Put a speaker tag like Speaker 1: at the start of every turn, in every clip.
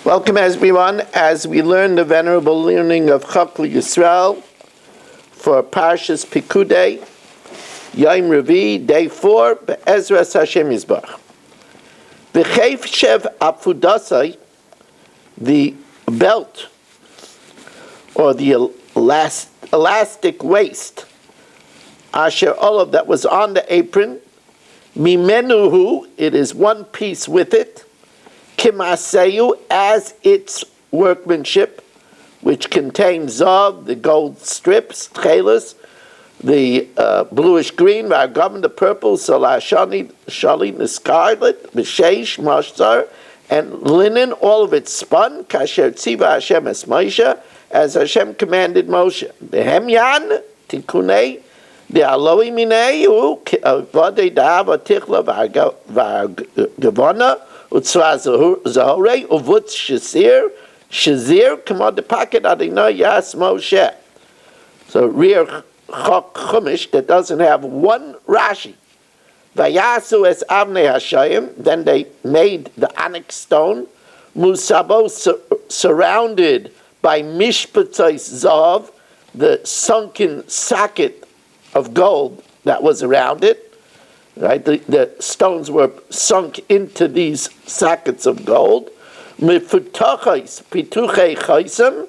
Speaker 1: Welcome everyone as we learn the venerable learning of Chok Yisrael for Parshas Pkudei, Yom Revi, Day 4, Be'ezras Hashem Yisbach. V'cheif shev apudasai, the belt or the elastic waist, asher olav that was on the apron, mimenuhu, it is one piece with it, kimaseyu, as its workmanship, which contains zav, the gold strips, tchelas, the bluish green, v'argavan, the purple, salashani, shali, the scarlet, b'sheish, mashzar, and linen, all of it spun, kasher tziva Hashem es Moshe, as Hashem commanded Moshe. Behemyan, tikunei, the aloi minei, v'adei da'ava tichla v'argavana, utzva zahorei, uvutz shazir, kamad the packet adinah yas Moshe. So, rear Chok Chumash that doesn't have one Rashi. Vayasu es avnei hashayim. Then they made the onyx stone, musabo, surrounded by mishpatzos zav, the sunken socket of gold that was around it. Right, the stones were sunk into these sockets of gold. Mifutachos pituchei chaisem.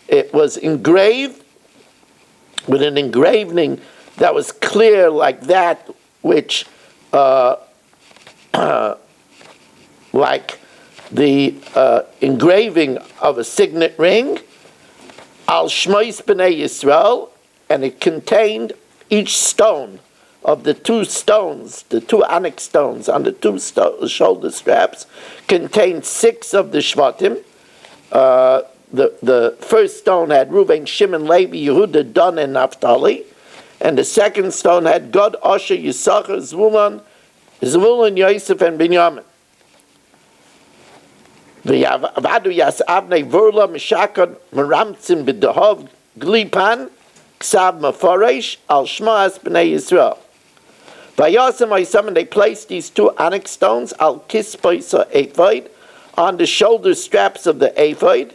Speaker 1: It was engraved with an engraving that was clear like that, which, like the engraving of a signet ring, al shmois b'nei Yisrael, and it contained each stone of the two stones, the two onyx stones on the two shoulder straps, contained 6 of the shvatim. The first stone had Reuven, Shimon, Levi, Yehuda, Dan, and Naphtali. And the second stone had Gad, Asher, Yisachar, Zvulun, Yosef, and Binyamin. V'yavadu yas avnei vurla, Meshakad, Meramtzim, B'dahov, Glipan, Ksav, Meforesh, Al Shmaas, B'nei Yisrael. V'yasem Oisam, and they placed these 2 onyx stones, Al Kispoisa Ephod, on the shoulder straps of the ephod.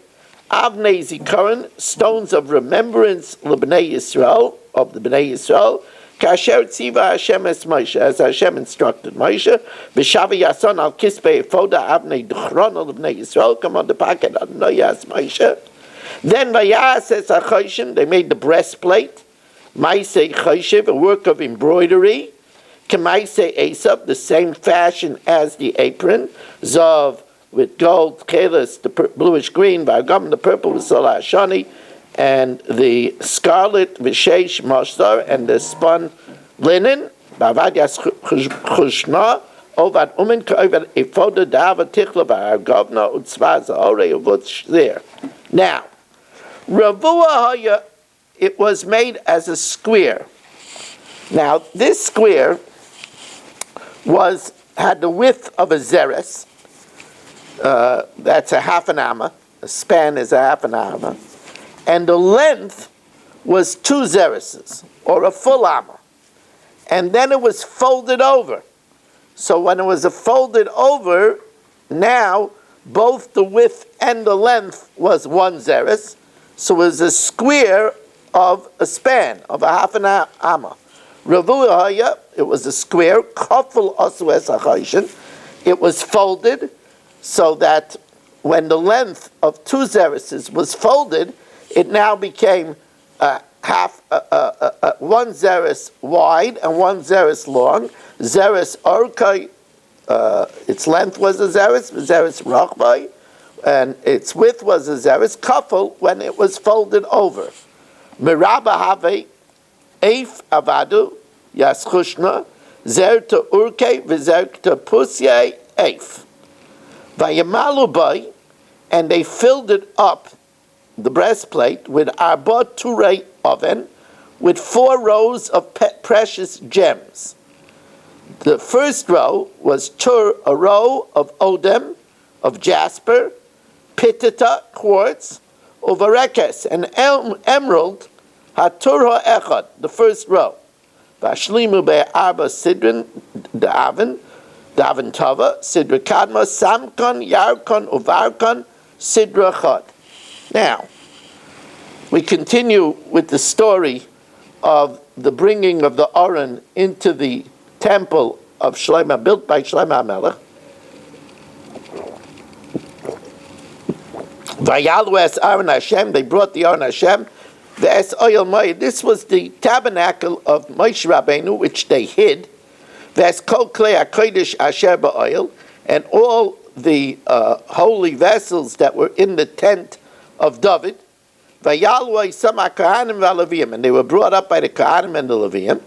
Speaker 1: Avnei Zikaron, stones of remembrance, l'bnei Yisrael, of the Bnei Yisrael, kasher tziva Hashem es Moshe, as Hashem instructed Moshe, v'shavi yason al kispe efoda avnei duchron l'bnei Yisrael, come on the packet, adnoyas Moshe. Then vayas es ha-choshim, they made the breastplate, maisei choshev, a work of embroidery, kemaisei esav, the same fashion as the apron, zav, with gold, kelis, the bluish green, v'agam, the purple, v'solashani, and the scarlet, v'sheish, mashzar, and the spun linen, b'avad yas chushna, ovad umin ka'ovad efoda da'ava tichla v'agavna, utzva zahorei uvutz there. Now, Ravua haya, it was made as a square. Now, this square had the width of a zeres. That's a half an amma. A span is a half an amma. And the length was 2 zereses, or a full amma. And then it was folded over. So when it was folded over, now both the width and the length was 1 zeres. So it was a square of a span, of a half an amma. Ravu haya, it was a square. Kafel asu es hachoshin. It was folded, so that when the length of 2 zereses was folded, it now became 1 zeres wide and 1 zeres long. Zeres orkai, its length was a zeres rachbai, and its width was a zeres kafel when it was folded over. Miraba have eif avadu yaschushna zer to urke v'zer to pusye eif. Vayamalu, and they filled it up, the breastplate, with arba turei oven, with 4 rows of precious gems. The first row was a row of odem, of jasper, pitita, quartz, uvarekes, and emerald, hatur ha'echad, the first row. Vashlimu be'arba sidrin da'aven, Daven Tava, Sidra Kadma, Samkon, Yarkon, Uvarkon, Sidra Chad. Now, we continue with the story of the bringing of the Aron into the temple of Shlomo, built by Shlomo HaMelech. Vayalu es Aron Hashem, they brought the Aron Hashem. The es Oyel Moed, this was the tabernacle of Moshe Rabbeinu, which they hid. The es Kol Klei HaKodesh Asher Ba'oil, and all the holy vessels that were in the tent of David. Vayalu Isam HaKohanim VaLeviim, and they were brought up by the Kohanim and the Leviim.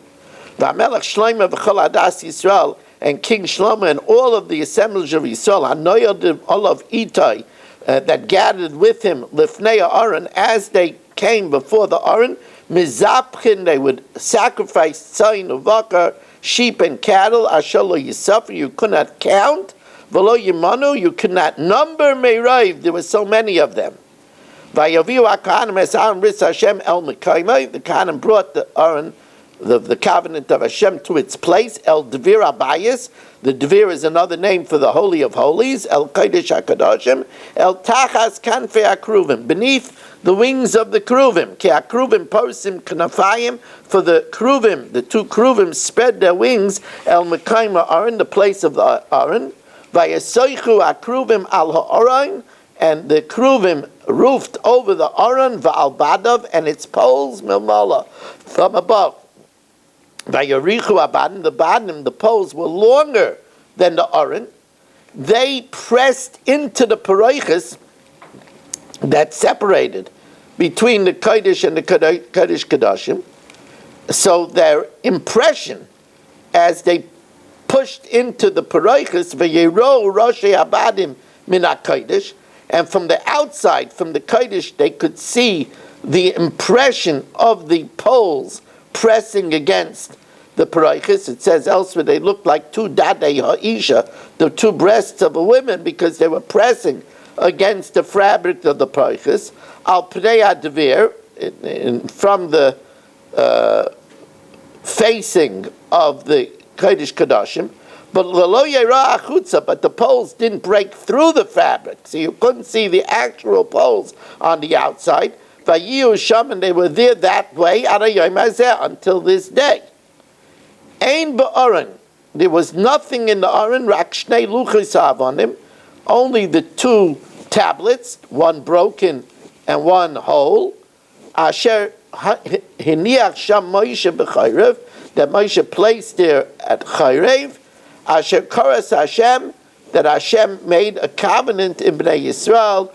Speaker 1: V'Amelech Shlomo V'chol Adas Yisrael, and King Shlomo and all of the assemblage of Yisrael, Hanoyod Olav Itai, that gathered with him Lifnei Aaron, as they came before the Aron, Mizapchin, they would sacrifice tzayin uvakar, sheep and cattle, Ashalo Yisafar, you could not count, V'lo Yimanu, you could not number, Meiraiv, there were so many of them. Vayaviu HaKohanim es Aaron Ritz Hashem El Mekaymai, the Kohanim brought the Aron, the covenant of Hashem, to its place. El Devir Abayis, the Devir is another name for the Holy of Holies. El Kodesh HaKadoshim, El Tachas Kanfei HaKruvim, beneath the wings of the Kruvim. Ki HaKruvim Posim Knafayim, for the Kruvim, the two Kruvim spread their wings. El Mekayma Aron, the place of the Aron. Vayasoichu HaKruvim Al HaOrain, and the Kruvim roofed over the Aron, Va'al Badav, and its poles Milmala, from above. Vayarichu Abadim, the Badim, the poles were longer than the Aron. They pressed into the Paroiches that separated between the Kodesh and the Kodesh Kodashim. So their impression as they pushed into the Paroiches, Vayero Roshei Abadim Min HaKodesh, and from the outside, from the Kodesh, they could see the impression of the poles pressing against the Paroiches. It says elsewhere they looked like two dadei ha'isha, the two breasts of a woman, because they were pressing against the fabric of the Paroiches. Al Pkudei Devir, from the facing of the Kodesh Kodashim, but the poles didn't break through the fabric, so you couldn't see the actual poles on the outside. And they were there that way until this day. Ein ba'aron, there was nothing in the Aron, rak shnei luchos ha'avonim, only the two tablets, one broken and one whole. Asher hiniach sham Moshe b'chayrev, that Moshe placed there at Chayrev. Asher koras Hashem, that Hashem made a covenant in Bnei Yisrael,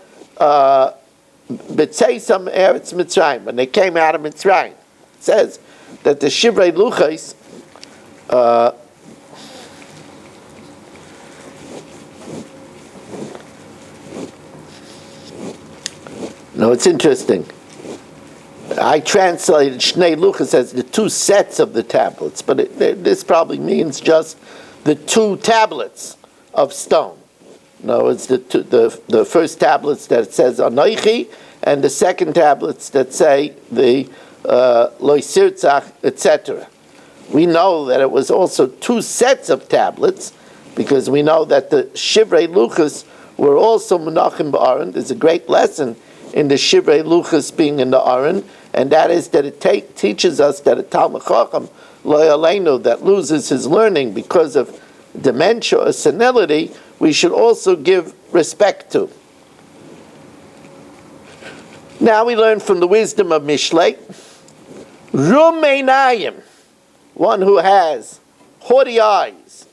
Speaker 1: b'tzeisam eretz Mitzrayim, when they came out of Mitzrayim. It says that the Shivrei Luchos, no, it's interesting. I translated Shnei Luchos as the two sets of the tablets, but this probably means just the two tablets of stone. No, it's the first tablets that says Anoichi, and the second tablets that say the Lo Sirtzach, etc. We know that it was also two sets of tablets, because we know that the Shivrei Luchos were also Menachim B'Aron. There's a great lesson in the Shivrei Luchos being in the Aron, and that is that it teaches us that a Talmid Chacham, Lo Yaleinu, that loses his learning because of dementia or senility, we should also give respect to. Now we learn from the wisdom of Mishlei, Rum Einayim, one who has haughty eyes,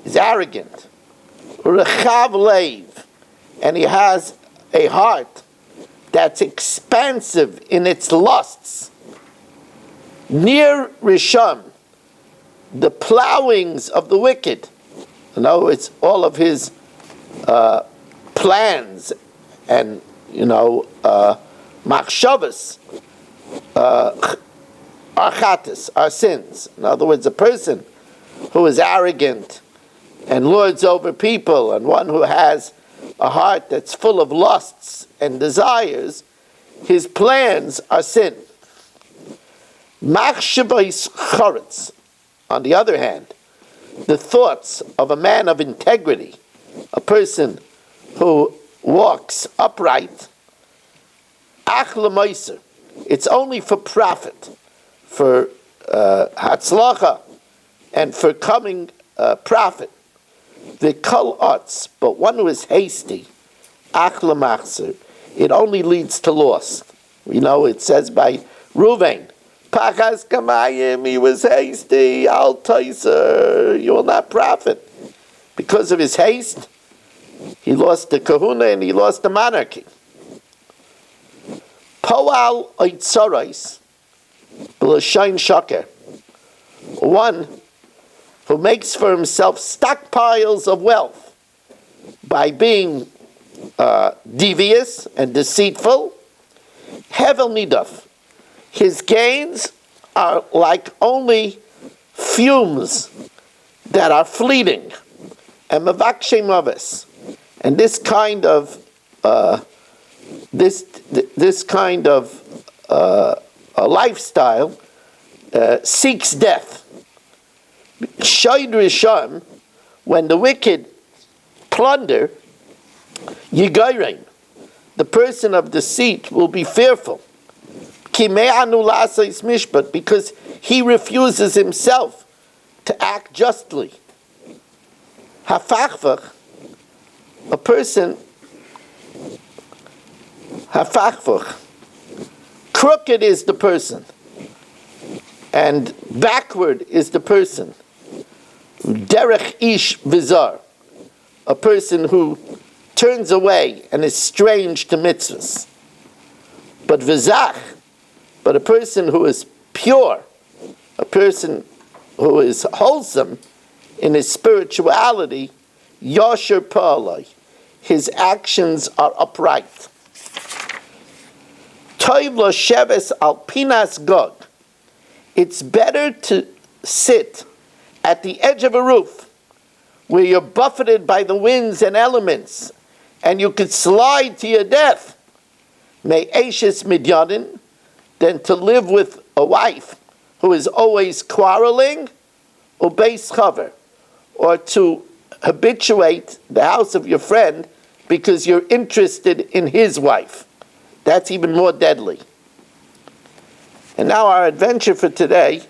Speaker 1: is arrogant, Rechav Leiv, and he has a heart that's expansive in its lusts. Near Risham, the plowings of the wicked. In other words, all of his plans and, machshavas, archatas, are sins. In other words, a person who is arrogant and lords over people, and one who has a heart that's full of lusts and desires, his plans are sin. Machshavos choretz, on the other hand, the thoughts of a man of integrity, a person who walks upright, ach l'maiser, it's only for profit, for hatzlacha, and for coming profit. The kol otz, but one who is hasty, ach l'machzer, it only leads to loss. You know, it says by Ruvain, Pachas kamayim, he was hasty, al taiser, you will not profit. Because of his haste, he lost the kahuna and he lost the monarchy. Poal oitzorais, b'lashain shaker, one who makes for himself stockpiles of wealth by being devious and deceitful, hevel nidaf. His gains are like only fumes that are fleeting, and mavakshe mavis. And this kind of a lifestyle seeks death. Shoyd Rishon, when the wicked plunder, Yigarein, the person of deceit will be fearful. Because he refuses himself to act justly. Hafachvach, a person, hafachvach, crooked is the person, and backward is the person. Derech ish vizar, a person who turns away and is strange to mitzvahs. But vizach, but a person who is pure, a person who is wholesome in his spirituality, yosher pa'alai, his actions are upright. Toiv lo sheves al pinas gog, it's better to sit at the edge of a roof where you're buffeted by the winds and elements and you could slide to your death, may ashes midyanin, than to live with a wife who is always quarreling, or base chaver, or to habituate the house of your friend because you're interested in his wife. That's even more deadly. And now our adventure for today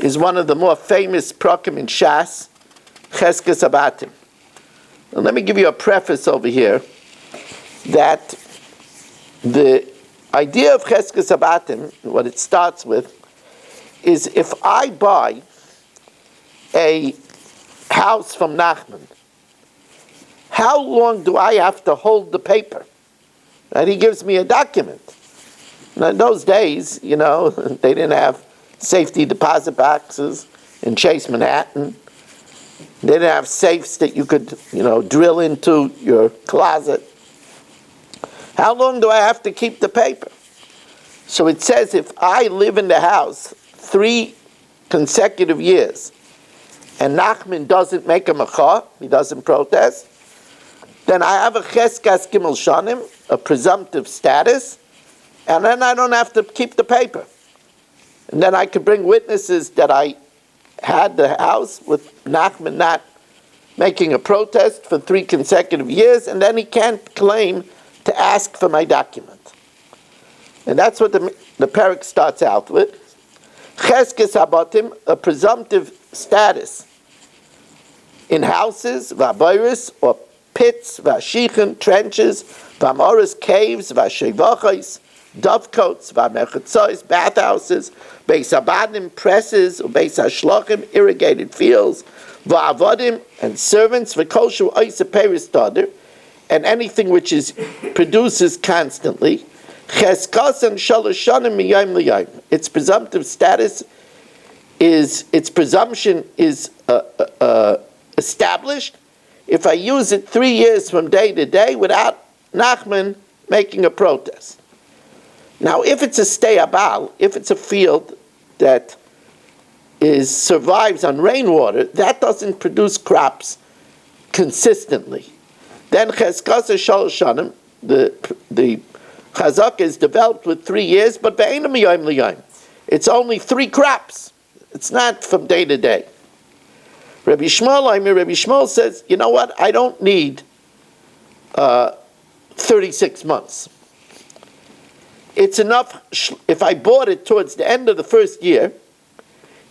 Speaker 1: is one of the more famous prakim in Shas, Cheskes Abatim. And let me give you a preface over here that the idea of Cheskes Abatim, what it starts with, is if I buy a house from Nachman, how long do I have to hold the paper? And he gives me a document. Now, in those days, you know, they didn't have safety deposit boxes in Chase Manhattan. They didn't have safes that you could, drill into your closet. How long do I have to keep the paper? So it says if I live in the house 3 consecutive years and Nachman doesn't make a macha, he doesn't protest, then I have a cheskas gimel shanim, a presumptive status, and then I don't have to keep the paper. And then I could bring witnesses that I had the house with Nachman not making a protest for 3 consecutive years, and then he can't claim to ask for my document. And that's what the parak starts out with. Cheskes habatim, a presumptive status in houses, v'abayris, or pits, v'ashichen, trenches, v'amoris, caves, v'ashevachos, dovecotes, v'amechetzos, bathhouses, beis abadim, presses, beis hashlochim, irrigated fields, v'avodim, and servants, v'kol oisa peris dader, and anything which produces constantly. Cheskasan shaloshanim miyayim liyayim. Its presumptive status is, its presumption is established if I use it 3 years from day to day without Nachman making a protest. Now, if it's a stay abal, if it's a field that survives on rainwater, that doesn't produce crops consistently. Then cheskasa shaloshanim, the chazak is developed with 3 years, but be'enam yom liyom. It's only 3 crops. It's not from day to day. Rabbi Shmuel says, you know what? I don't need 36 months. It's enough, if I bought it towards the end of the first year,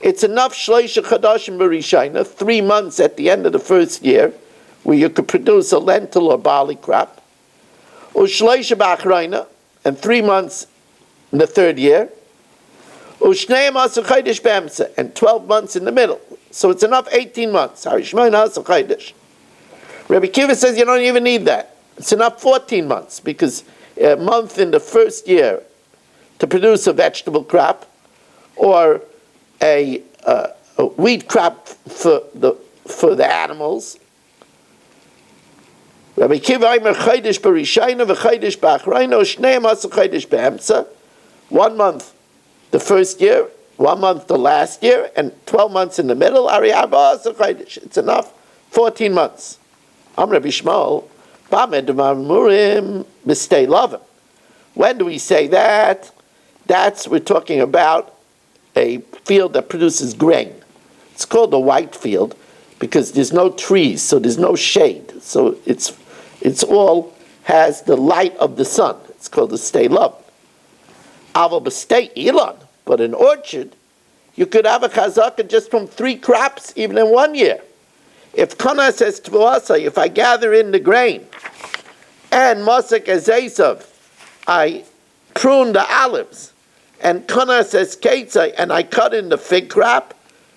Speaker 1: it's enough shleisha chadashim b'rishayna, 3 months at the end of the first year, where you could produce a lentil or barley crop, or shleisha b'achrayna, and 3 months in the third year, or shneim asar chaydish b'emtza, and 12 months in the middle. So it's enough 18 months. Harishmayin asar chaydish. Rabbi Kiva says you don't even need that. It's enough 14 months, because a month in the first year to produce a vegetable crop, or a wheat crop for the animals. Rabbi Kiva Aimer Chaydish Barishayna v'Chaydish B'Achrayna Shneim Asa Chaydish B'Emtza. 1 month the first year, 1 month the last year, and 12 months in the middle. Ari Abba Asa Chaydish. It's enough 14 months. Am Rabbi Shmuel Bamed Mamurim B'Stei Lavim. When do we say that? We're talking about a field that produces grain. It's called a white field because there's no trees, so there's no shade. So it's all has the light of the sun. It's called a stay love. Aval b'stei ilan, but an orchard, you could have a chazaka just from 3 crops, even in 1 year. If Kana says Tvuasa, if I gather in the grain, and Mosek Ezesav, I prune the olives, and Kana says Ketzai, and I cut in the fig crop,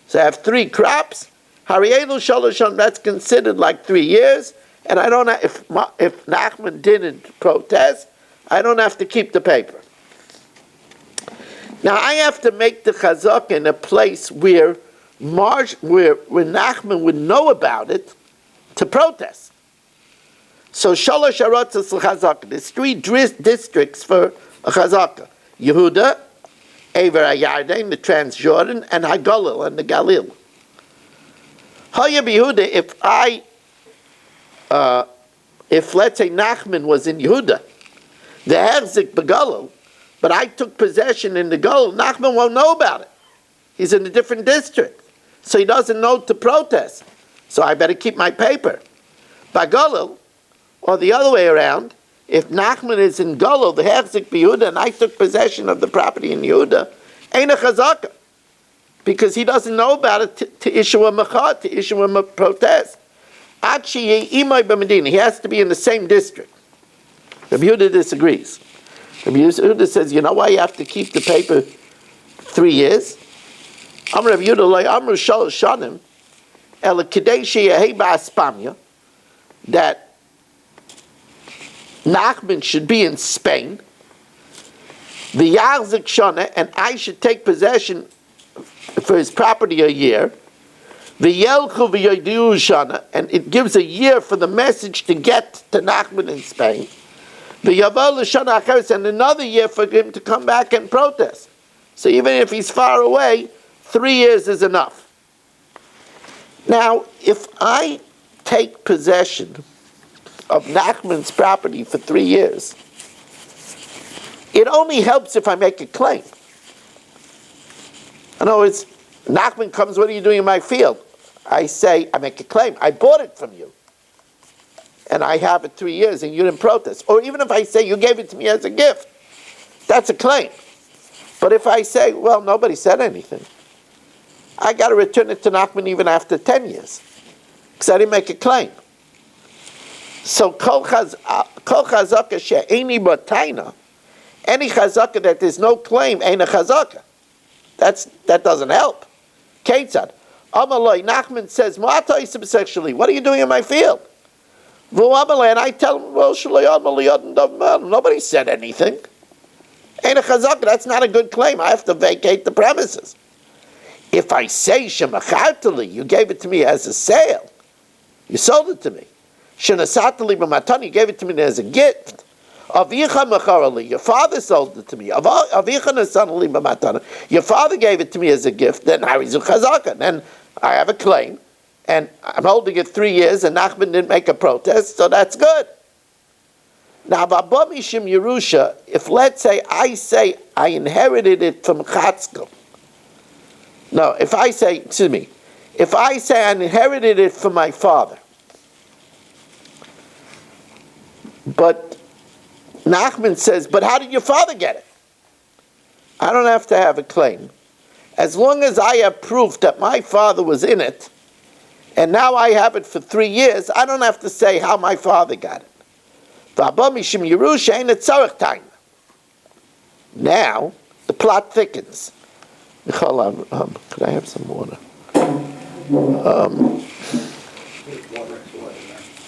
Speaker 1: so I have 3 crops, Harielu Shaloshon, that's considered like 3 years, and I don't have, if Nachman didn't protest, I don't have to keep the paper. Now I have to make the chazak in a place where Nachman would know about it to protest. So Shalosh Arotzas l'chazaka. There's 3 districts for a chazaka: Yehuda, Ever HaYarden, the Transjordan, and Hagalil, and the Galil. Haya Yehuda, if let's say Nachman was in Yehuda, the Herzik Begalil, but I took possession in the Galil, Nachman won't know about it. He's in a different district, so he doesn't know to protest. So I better keep my paper. Bagalil, or the other way around, if Nachman is in Galil, the Herzik Yehuda, and I took possession of the property in Yehuda, ain't a chazaka, because he doesn't know about it to issue a machah, to issue a protest. He has to be in the same district. Rabbi Yehuda disagrees. Rabbi Yehuda says, you know why you have to keep the paper 3 years? Amr Rabbi Yehuda, Amr Shalosh Shanim, El Pkudei Sheyehei Ba'Aspamya, that Nachman should be in Spain, the Yarzik Shana, and I should take possession for his property a year, the Yelchu v'Yodiu Shana, and it gives a year for the message to get to Nachman in Spain, the Yaval Shana Acheres, and another year for him to come back and protest. So even if he's far away, 3 years is enough. Now, if I take possession of Nachman's property for 3 years, it only helps if I make a claim. In other words, Nachman comes, what are you doing in my field? I say, I make a claim. I bought it from you. And I have it 3 years and you didn't protest. Or even if I say you gave it to me as a gift, that's a claim. But if I say, well, nobody said anything, I got to return it to Nachman even after 10 years. Because I didn't make a claim. So, kol chazaka she'eni b'taina, any chazaka that there's no claim, ain't a chazaka. That doesn't help. Ketzad. Amaloi, Nachman says, what are you doing in my field? And I tell him, well, nobody said anything. Ain't a chazaka, that's not a good claim. I have to vacate the premises. If I say, Shemachartali, you gave it to me as a sale, you sold it to me. Shenasatali b'matani, you gave it to me as a gift. Avicha mecharali, your father sold it to me. Avicha nasanali b'matana, your father gave it to me as a gift. Then harizu chazaka. Then I have a claim, and I'm holding it 3 years, and Nachman didn't make a protest, so that's good. Now, v'abamishim Yerusha, if let's say I inherited it from Chatzkel. No, if I say I inherited it from my father, but Nachman says, but how did your father get it? I don't have to have a claim. As long as I have proof that my father was in it, and now I have it for 3 years, I don't have to say how my father got it. Now, the plot thickens. Hold on, could I have some water?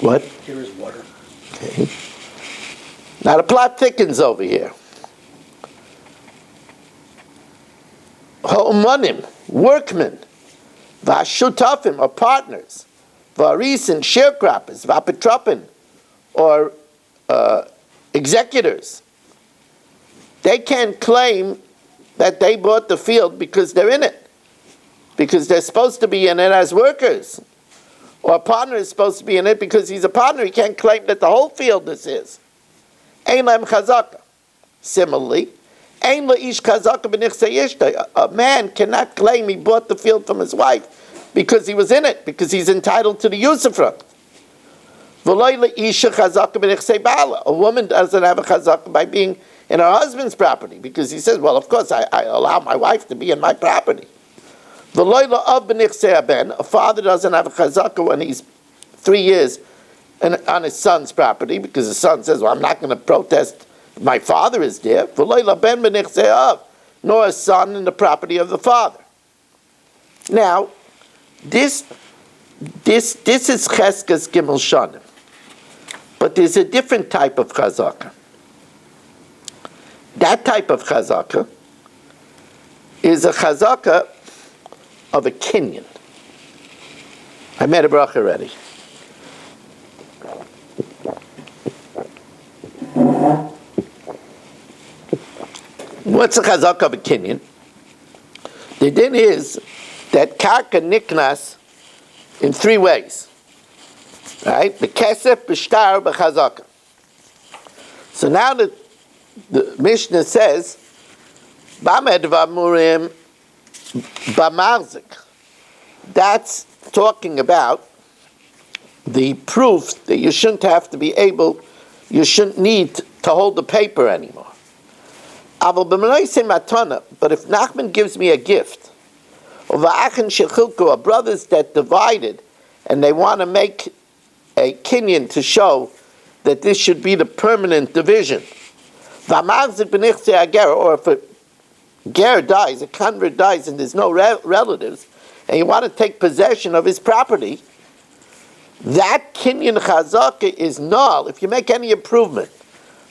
Speaker 1: What?
Speaker 2: Here is water.
Speaker 1: Okay. Now the plot thickens over here. Ha'umanim, workmen, v'ashutafim, or partners, v'arisin, sharecroppers, v'apetropin, or executors. They can't claim that they bought the field because they're in it, because they're supposed to be in it as workers. Or a partner is supposed to be in it because he's a partner. He can't claim that the whole field is his. Ein lem chazaka. Similarly, ein leish chazaka b'nichsei ishta. A man cannot claim he bought the field from his wife because he was in it, because he's entitled to the use of it. V'loi leisha chazaka b'nichsei ba'ala. A woman doesn't have a chazaka by being in her husband's property, because he says, well, of course, I allow my wife to be in my property. A father doesn't have a chazaka when he's 3 years on his son's property, because his son says, well, I'm not going to protest if my father is there. Nor a son in the property of the father. Now, this is Cheskas Gimel Shanim. But there's a different type of chazaka. That type of chazaka is a chazaka of a kinyan. I made a bracha already. What's a chazaka of a kinyan? The din is that karka niknas in 3 ways. Right? B'kesef, b'shtar, b'chazaka. So now the Mishnah says, Bamed v'amurim b'marzik. That's talking about the proof that you shouldn't have to be able, you shouldn't need to hold the paper anymore. But if Nachman gives me a gift, or brothers that divided, and they want to make a kinyan to show that this should be the permanent division, or if a ger dies, a convert dies, and there's no relatives, and you want to take possession of his property, that kinyan chazaka is null. If you make any improvement,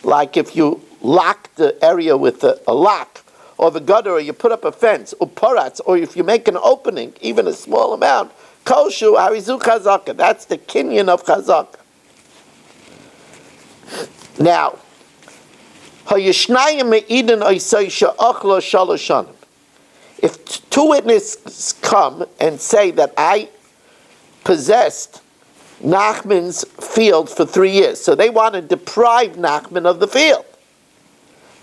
Speaker 1: like if you lock the area with a lock, or the gutter, or you put up a fence, or paratz, or if you make an opening, even a small amount, koshu harizu chazaka. That's the kinyan of chazaka. Now, if 2 witnesses come and say that I possessed Nachman's field for 3 years, so they want to deprive Nachman of the field,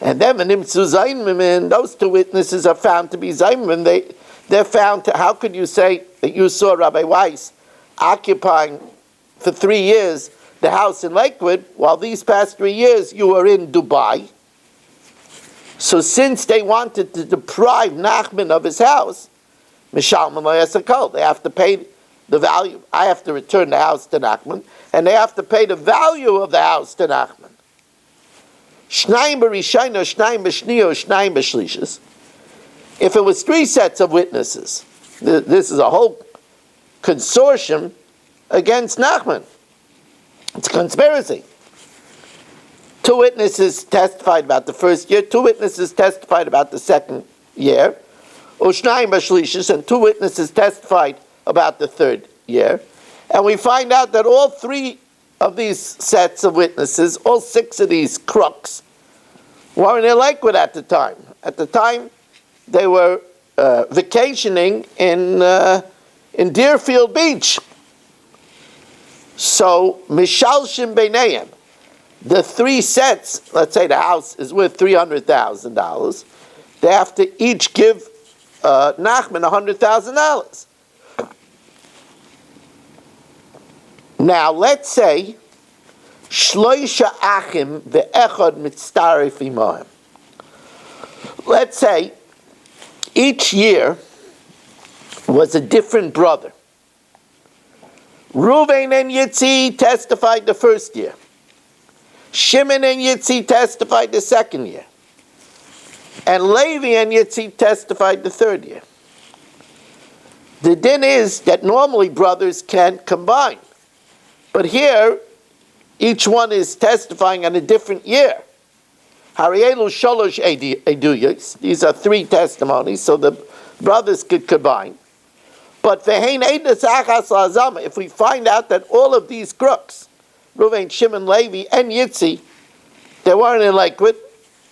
Speaker 1: and then those 2 witnesses are found to be Zayman, they're found to, how could you say that you saw Rabbi Weiss occupying for 3 years the house in Lakewood, while these past 3 years you were in Dubai? So since they wanted to deprive Nachman of his house, they have to pay the value. I have to return the house to Nachman, and they have to pay the value of the house to Nachman. If it was 3 sets of witnesses, this is a whole consortium against Nachman. It's a conspiracy. 2 witnesses testified about the first year, 2 witnesses testified about the second year, and 2 witnesses testified about the third year. And we find out that all 3 of these sets of witnesses, all 6 of these crooks, were in Lakewood at the time. At the time, they were vacationing in Deerfield Beach. So, Mishalshim Beinayim, the 3 sets, let's say the house is worth $300,000, they have to each give Nachman $100,000. Now, let's say Shloisha achim ve'echad mitztaref imahem. Let's say each year was a different brother. Reuven and Yitzi testified the first year. Shimon and Yitzi testified the second year. And Levi and Yitzi testified the third year. The din is that normally brothers can combine. But here, each one is testifying on a different year. Harielu sholosh eduyos. These are three testimonies, so the brothers could combine. But if we find out that all of these crooks, Reuven, Shimon, Levi, and Yitzi, they weren't in Lakewood.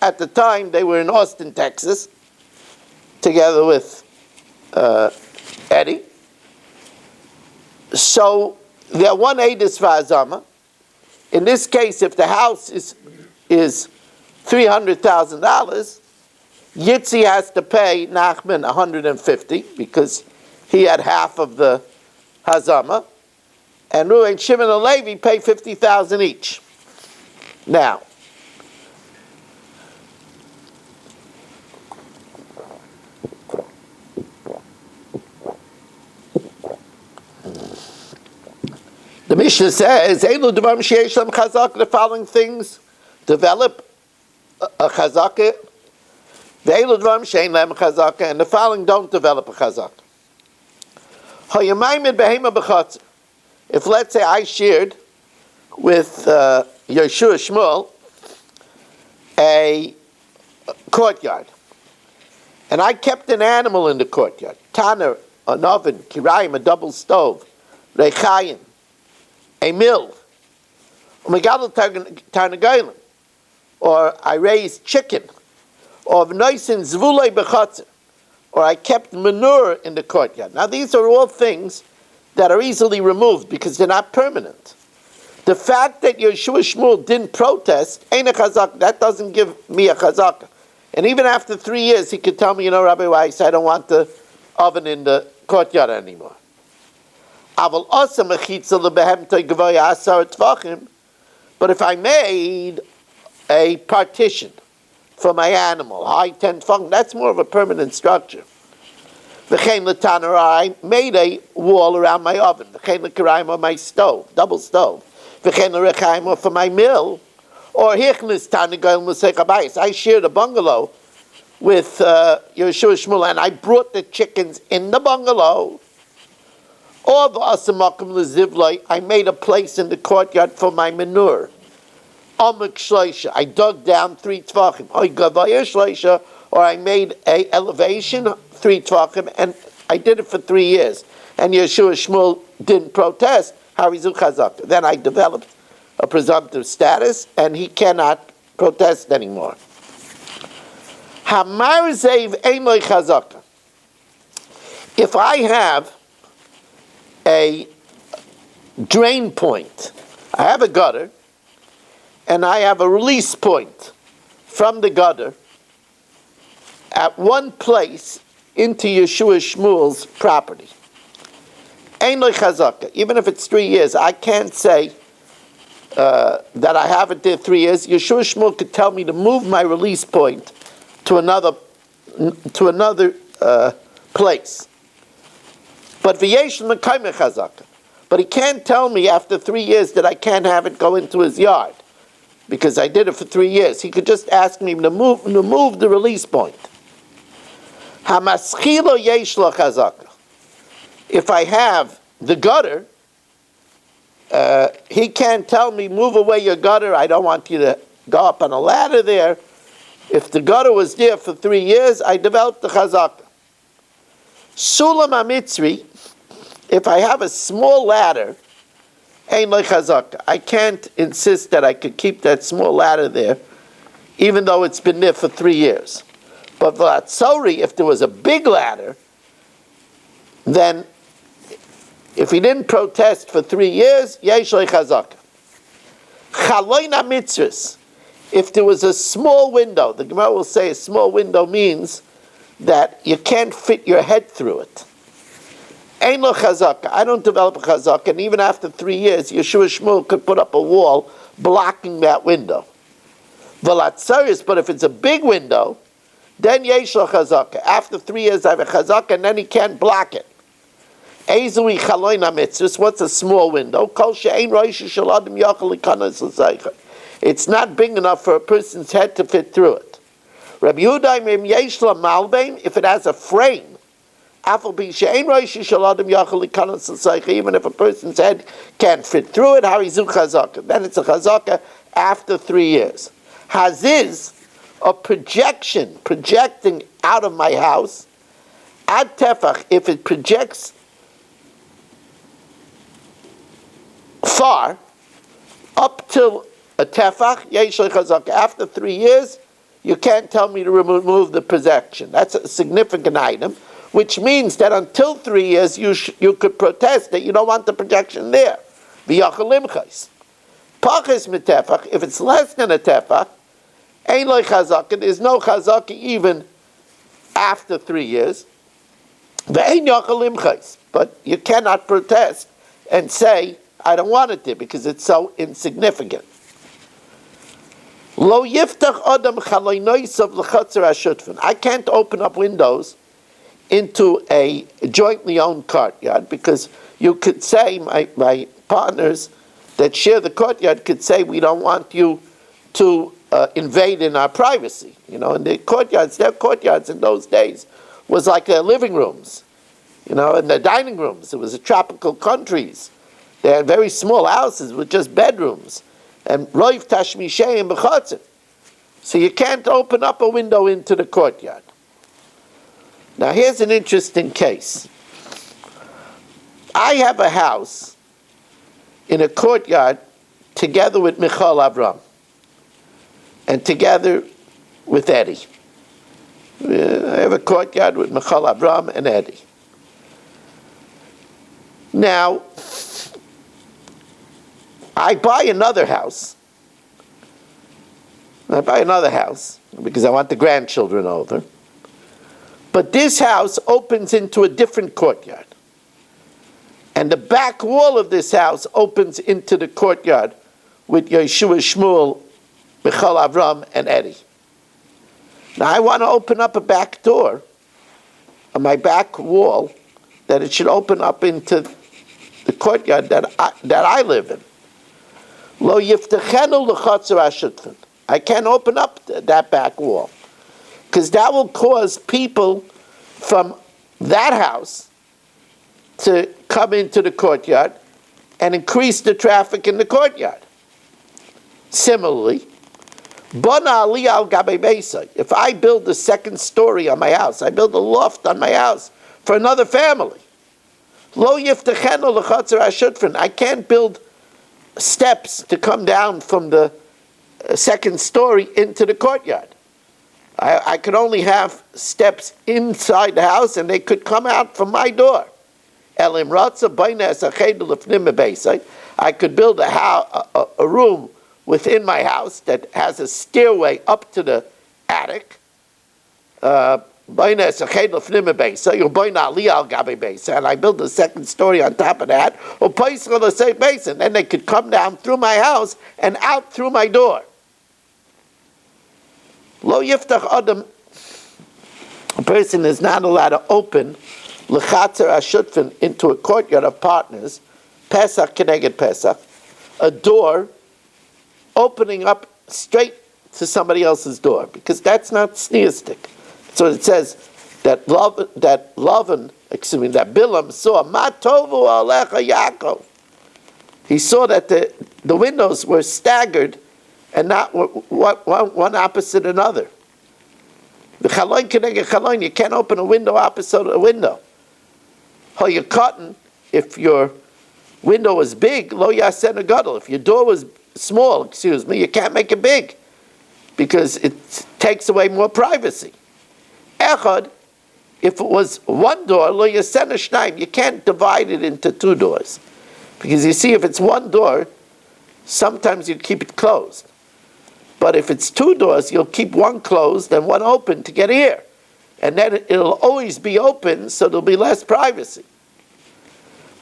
Speaker 1: At the time, they were in Austin, Texas, together with Eddie. So they're one Eidus V'Azama. In this case, if the house is $300,000, Yitzi has to pay Nachman $150 because he had half of the Hazama, and Reuven, Shimon, and Levi pay $50,000 each. Now, the Mishnah says, "Elu devarim sheyesh lam chazaka." The following things develop a chazaka. Ve'elu devarim she'ein lam chazaka, and the following don't develop a chazaka. If, let's say, I shared with Yeshua Shmuel a courtyard, and I kept an animal in the courtyard, tanner, an oven, kirayim, a double stove, reichayim, a mill, or I raised chicken, or v'noisin zvulei b'chatzir, or I kept manure in the courtyard. Now these are all things that are easily removed because they're not permanent. The fact that Yeshua Shmuel didn't protest, ain't a chazak, that doesn't give me a chazaka. And even after 3 years, he could tell me, Rabbi Weiss, I don't want the oven in the courtyard anymore. But if I made a partition for my animal, high 10 tefachim, that's more of a permanent structure. I made a wall around my oven. Or my stove, double stove. Or for my mill. Or I shared a bungalow with Yeshua Shmuel, and I brought the chickens in the bungalow. Or I made a place in the courtyard for my manure. I dug down 3 tefachim. Or I made a elevation 3 tefachim, and I did it for 3 years. And Yeshua Shmuel didn't protest. Harizu chazak. Then I developed a presumptive status, and he cannot protest anymore. Hamar zeiv ein lo chazaka. If I have a drain point, I have a gutter, and I have a release point from the gutter at one place into Yeshua Shmuel's property. Ein lo chazaka. Even if it's 3 years, I can't say that I have it there 3 years. Yeshua Shmuel could tell me to move my release point to another place. But v'yesh l'mekayim chazaka. But he can't tell me after 3 years that I can't have it go into his yard because I did it for 3 years. He could just ask me to move the release point. Hamaschilo yesh lo chazaka. If I have the gutter, he can't tell me, move away your gutter, I don't want you to go up on a ladder there. If the gutter was there for 3 years, I developed the chazaka. Sulam hamitzri, if I have a small ladder, ein lo chazaka. I can't insist that I could keep that small ladder there, even though it's been there for 3 years. But v'atzori, if there was a big ladder, then if he didn't protest for 3 years, yesh lo chazaka. Chaloina mitzvahs. If there was a small window, the Gemara will say a small window means that you can't fit your head through it. Ein lo chazaka. I don't develop a chazaka, and even after 3 years, Yeshua Shmuel could put up a wall blocking that window. Velatzaris, but if it's a big window, then yesh lo chazaka. After 3 years, I have a chazaka, and then he can't block it. Ezui chaloina mitzvus. What's a small window? Kol she'ein roish shel adam yachal likanas l'zeicha. It's not big enough for a person's head to fit through it. Rabbi Yehuda im yesh lo malbein, if it has a frame, afal pi she'ein roish shel adam yachal likanas l'zeicha, even if a person's head can't fit through it, harizu chazaka. Then it's a chazaka after 3 years. Haziz, a projection, projecting out of my house, ad tefach, if it projects far, up till a tefach, yesh lo chazaka. After 3 years, you can't tell me to remove the projection. That's a significant item, which means that until 3 years, you could protest that you don't want the projection there. V'yachal limchais. Pachas mitefach, if it's less than a tefach, ein lo chazaka, there's no chazaka even after 3 years. Ve'ein yachal limchais. But you cannot protest and say, I don't want it there because it's so insignificant. Lo yiftach adam chaloinoisav l'chatzer hashutfin. I can't open up windows into a jointly owned courtyard because you could say, my partners that share the courtyard could say, we don't want you to invade in our privacy. You know, and their courtyards in those days was like their living rooms, you know, and their dining rooms. It was tropical countries. They had very small houses with just bedrooms. And roiv tashmisheim b'chatzim. So you can't open up a window into the courtyard. Now here's an interesting case. I have a house in a courtyard together with Michal Avram and together with Eddie. I have a courtyard with Michal Avram and Eddie. Now, I buy another house. Because I want the grandchildren over. But this house opens into a different courtyard. And the back wall of this house opens into the courtyard with Yeshua Shmuel, Michal Avram, and Eddie. Now I want to open up a back door on my back wall that it should open up into the courtyard that I live in. Lo yiftachenu l'chatzer hashutfin. I can't open up that back wall because that will cause people from that house to come into the courtyard and increase the traffic in the courtyard. Similarly, if I build a second story on my house, I build a loft on my house for another family. Lo yiftachenu l'chatzer hashutfin. I can't build steps to come down from the second story into the courtyard. I could only have steps inside the house, and they could come out from my door. I could build a room within my house that has a stairway up to the attic. And I build a second story on top of that. And then they could come down through my house and out through my door. Lo yiftach adam, a person is not allowed to open l'chatzer hashutfin into a courtyard of partners, Pesach keneged Pesach, a door opening up straight to somebody else's door, because that's not sneeristic. So it says that Bilam saw ma tovu alecha Yaakov. He saw that the windows were staggered and not one opposite another. The chaloin keneged chaloin, you can't open a window opposite a window. You're cutting, if your window was big, lo yasen a gadol. If your door was small, you can't make it big because it takes away more privacy. Echad, if it was one door, lo yasen a shnaim, you can't divide it into two doors. Because you see, if it's one door, sometimes you keep it closed. But if it's two doors, you'll keep one closed and one open to get air. And then it'll always be open, so there'll be less privacy.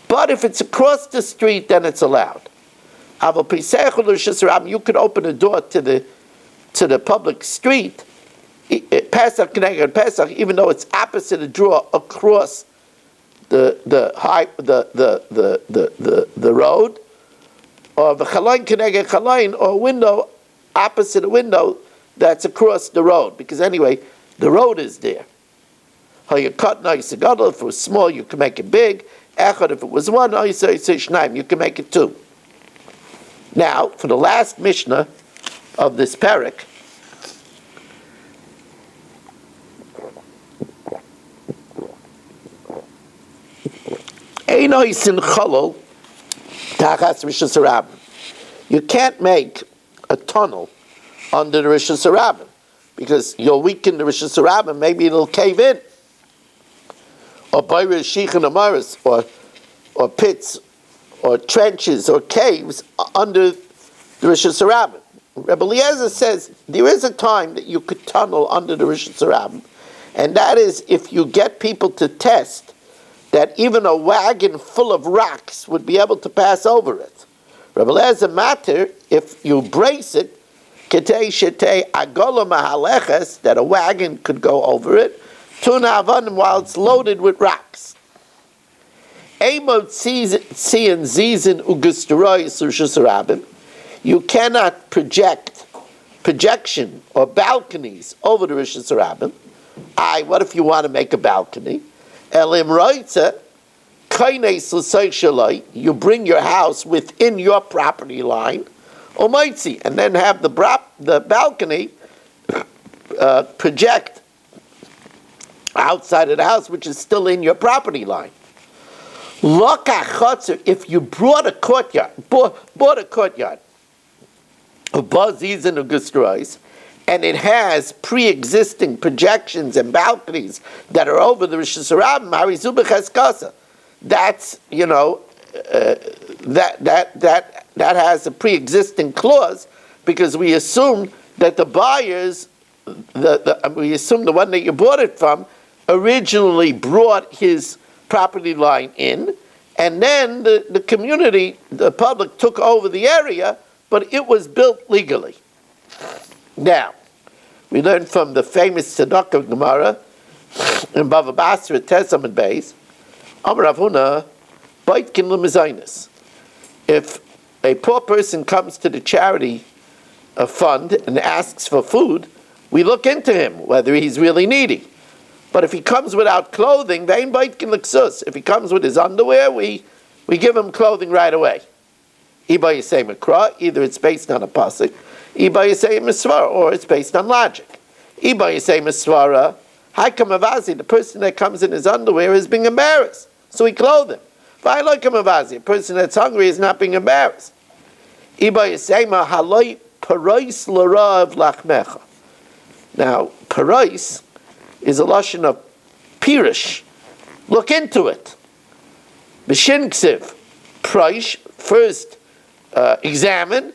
Speaker 1: But if it's across the street, then it's allowed. You could open a door to the public street, Pesach Keneged Pesach, even though it's opposite a draw across the road, or the chalain Keneged Chalain, or a window opposite a window that's across the road, because anyway, the road is there. How you cut nice gadol, if it was small, you can make it big. Echad, if it was one, you can make it two. Now, for the last Mishnah of this parak, you can't make a tunnel under the Rishus Harabim, because you'll weaken the Rishus Harabim, maybe it'll cave in. Or Bayra Shichan Amaris, or pits, or trenches, or caves under the Rishus Harabim. Rebbe Eliezer says there is a time that you could tunnel under the Rishus Harabim, and that is if you get people to test that even a wagon full of rocks would be able to pass over it. Rebbe Eliezer matter if you brace it, that a wagon could go over it, while it's loaded with rocks. You cannot projection or balconies over the Rishus Harabim. What if you want to make a balcony? You bring your house within your property line, and then have the balcony project outside of the house, which is still in your property line. If you bought a courtyard, and it has pre-existing projections and balconies that are over the Rishus Harabim, that's that has a pre-existing clause, because we assume that the buyers, we assume the one that you bought it from originally brought his property line in, and then the community, the public, took over the area, but it was built legally. Now, we learned from the famous Tzedakah Gemara in Bava Basra, Tesam and Beis, Amar Rav Huna, Baitkin L'Mezainis. If a poor person comes to the charity fund and asks for food, we look into him, whether he's really needy. But if he comes without clothing, vein Baitkin L'Ksus. If he comes with his underwear, we give him clothing right away. Iba Yisei Makra, either it's based on a pasuk, Iba Yisei Misvara, or it's based on logic. Iba Yisei Misvara, Haikam the person that comes in his underwear is being embarrassed, so we clothe him. V'Hailoi Kamavazi, a person that's hungry is not being embarrassed. Iba Yisema Haloi Parais L'Rav Lachmecha. Now, Parais is a lashon of Pirish. Look into it. B'Shin Ksiv, Preish, first examine,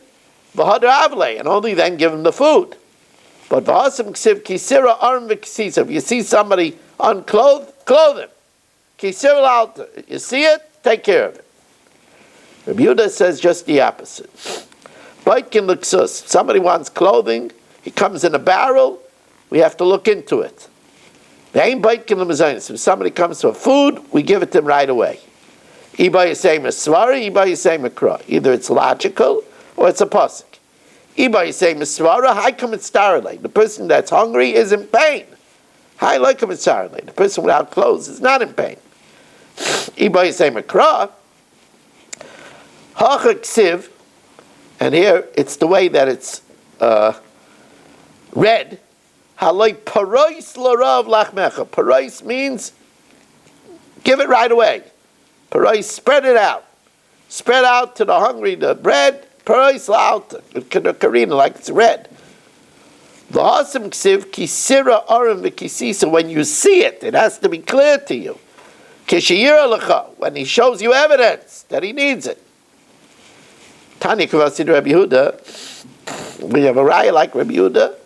Speaker 1: V'Hadar Avle, and only then give him the food. But V'Hasam Ksiv Kisira Arm V'Kisisa, if you see somebody unclothed, clothe him. Kisira Alta, you see it, take care of it. Rabbi Yehuda says just the opposite. Baitkin L'Ksus, somebody wants clothing, he comes in a barrel, we have to look into it. If somebody comes for food, we give it to him right away. Either it's logical or it's a pasuk. The person that's hungry is in pain. The person without clothes is not in pain. And here it's the way that it's read. Parais means give it right away. Parais, spread it out. Spread out to the hungry the bread. Parais laut, karina, like it's red. V'hasam ksiv kisira arim v'kisisa. When you see it, it has to be clear to you. Kishiyira lecha, when he shows you evidence that he needs it. Tanya Kavasid Rabbi Yehuda. We have a raya like Rabbi Yehuda.